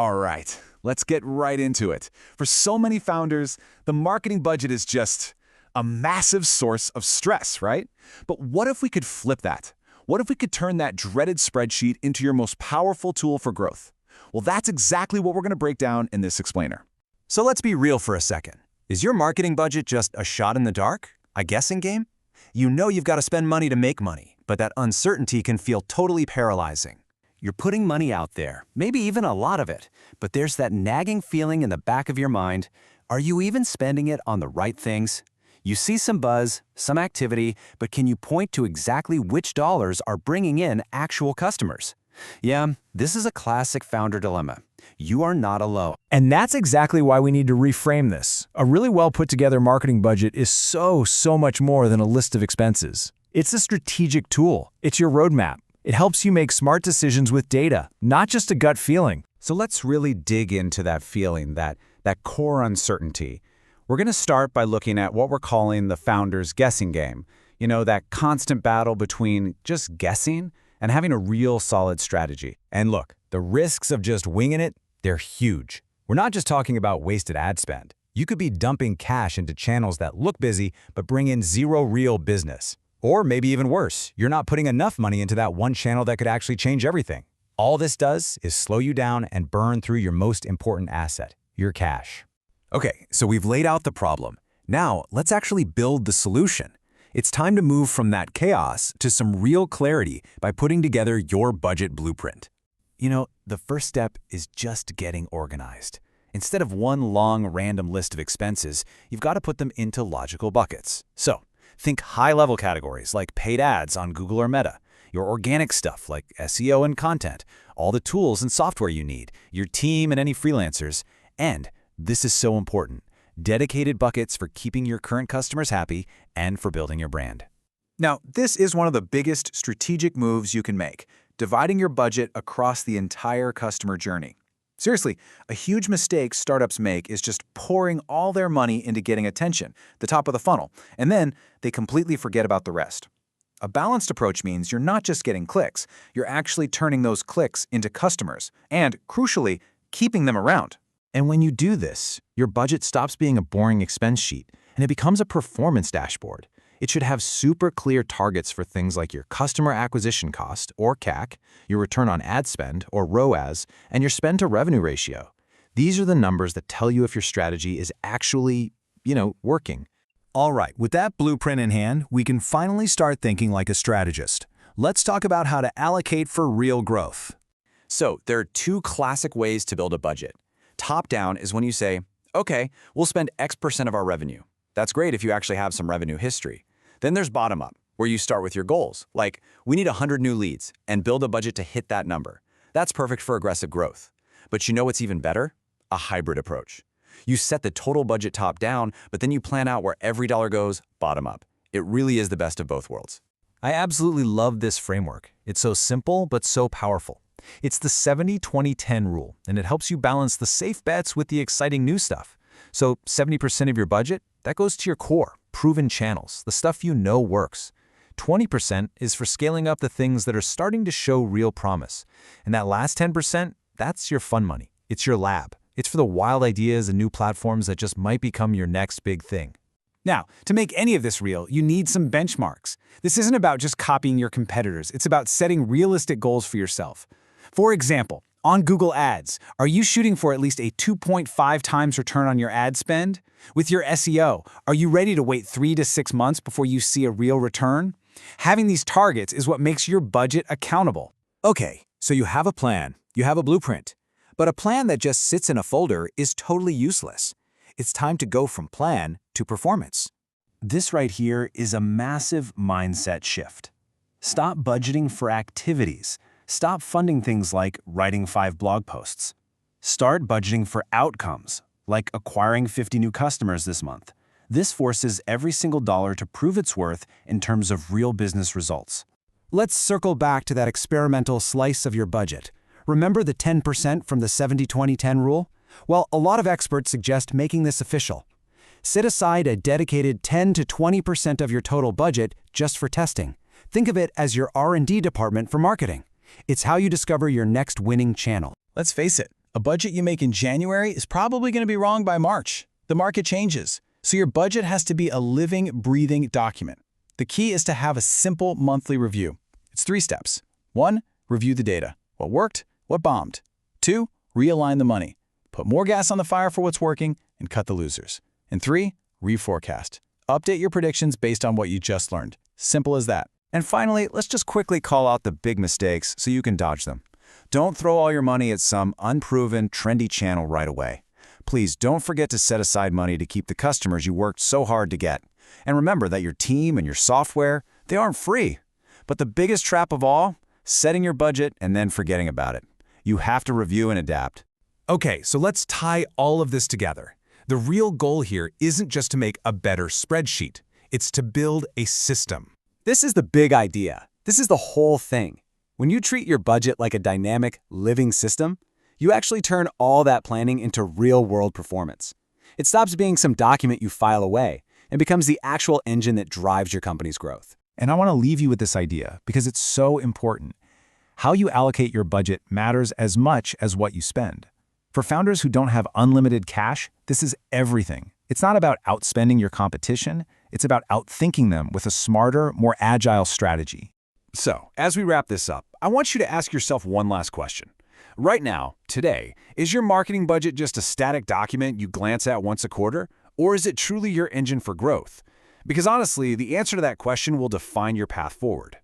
All right, let's get right into it. For so many founders, the marketing budget is just a massive source of stress, right? But what if we could flip that? What if we could turn that dreaded spreadsheet into your most powerful tool for growth? Well, that's exactly what we're going to break down in this explainer. So let's be real for a second. Is your marketing budget just a shot in the dark? A guessing game? You know you've got to spend money to make money, but that uncertainty can feel totally paralyzing. You're putting money out there, maybe even a lot of it, but there's that nagging feeling in the back of your mind. Are you even spending it on the right things? You see some buzz, some activity, but can you point to exactly which dollars are bringing in actual customers? Yeah, this is a classic founder dilemma. You are not alone. And that's exactly why we need to reframe this. A really well put together marketing budget is so much more than a list of expenses. It's a strategic tool. It's your roadmap. It helps you make smart decisions with data, not just a gut feeling. So let's really dig into that feeling, that core uncertainty. We're going to start by looking at what we're calling the founder's guessing game. You know, that constant battle between just guessing and having a real solid strategy. And look, the risks of just winging it, they're huge. We're not just talking about wasted ad spend. You could be dumping cash into channels that look busy but bring in zero real business. Or maybe even worse, you're not putting enough money into that one channel that could actually change everything. All this does is slow you down and burn through your most important asset, your cash. Okay, so we've laid out the problem. Now, let's actually build the solution. It's time to move from that chaos to some real clarity by putting together your budget blueprint. You know, the first step is just getting organized. Instead of one long random list of expenses, you've got to put them into logical buckets. So, think high-level categories like paid ads on Google or Meta, your organic stuff like SEO and content, all the tools and software you need, your team and any freelancers, and, this is so important, dedicated buckets for keeping your current customers happy and for building your brand. Now, this is one of the biggest strategic moves you can make, dividing your budget across the entire customer journey. Seriously, a huge mistake startups make is just pouring all their money into getting attention, the top of the funnel, and then they completely forget about the rest. A balanced approach means you're not just getting clicks, you're actually turning those clicks into customers, and, crucially, keeping them around. And when you do this, your budget stops being a boring expense sheet, and it becomes a performance dashboard. It should have super clear targets for things like your customer acquisition cost, or CAC, your return on ad spend, or ROAS, and your spend to revenue ratio. These are the numbers that tell you if your strategy is actually, working. All right, with that blueprint in hand, we can finally start thinking like a strategist. Let's talk about how to allocate for real growth. So there are two classic ways to build a budget. Top down is when you say, okay, we'll spend X% of our revenue. That's great if you actually have some revenue history. Then there's bottom up, where you start with your goals, like we need 100 new leads and build a budget to hit that number. That's perfect for aggressive growth. But you know what's even better? A hybrid approach. You set the total budget top down, but then you plan out where every dollar goes bottom up. It really is the best of both worlds. I absolutely love this framework. It's so simple, but so powerful. It's the 70-20-10 rule, and it helps you balance the safe bets with the exciting new stuff. So 70% of your budget, that goes to your core, proven channels, the stuff you know works. 20% is for scaling up the things that are starting to show real promise. And that last 10%, that's your fun money. It's your lab. It's for the wild ideas and new platforms that just might become your next big thing. Now, to make any of this real, you need some benchmarks. This isn't about just copying your competitors. It's about setting realistic goals for yourself. For example, on Google Ads, are you shooting for at least a 2.5 times return on your ad spend? With your SEO, are you ready to wait 3 to 6 months before you see a real return? Having these targets is what makes your budget accountable. Okay, so you have a plan, you have a blueprint, but a plan that just sits in a folder is totally useless. It's time to go from plan to performance. This right here is a massive mindset shift. Stop budgeting for activities. Stop funding things like writing 5 blog posts. Start budgeting for outcomes, like acquiring 50 new customers this month. This forces every single dollar to prove its worth in terms of real business results. Let's circle back to that experimental slice of your budget. Remember the 10% from the 70-20-10 rule? Well, a lot of experts suggest making this official. Set aside a dedicated 10 to 20% of your total budget just for testing. Think of it as your R&D department for marketing. It's how you discover your next winning channel. Let's face it, A budget you make in January is probably going to be wrong by March. The market changes, so your budget has to be a living, breathing document. The key is to have a simple monthly review. It's 3 steps. 1. Review the data. What worked? What bombed? 2. Realign the money. Put more gas on the fire for what's working and cut the losers. And 3. Reforecast. Update your predictions based on what you just learned. Simple as that. And finally, let's just quickly call out the big mistakes so you can dodge them. Don't throw all your money at some unproven, trendy channel right away. Please don't forget to set aside money to keep the customers you worked so hard to get. And remember that your team and your software, they aren't free. But the biggest trap of all, setting your budget and then forgetting about it. You have to review and adapt. Okay, so let's tie all of this together. The real goal here isn't just to make a better spreadsheet. It's to build a system. This is the big idea. This is the whole thing. When you treat your budget like a dynamic, living system, you actually turn all that planning into real-world performance. It stops being some document you file away and becomes the actual engine that drives your company's growth. And I want to leave you with this idea because it's so important. How you allocate your budget matters as much as what you spend. For founders who don't have unlimited cash, this is everything. It's not about outspending your competition. It's about outthinking them with a smarter, more agile strategy. So, as we wrap this up, I want you to ask yourself one last question. Right now, today, is your marketing budget just a static document you glance at once a quarter, or is it truly your engine for growth? Because honestly, the answer to that question will define your path forward.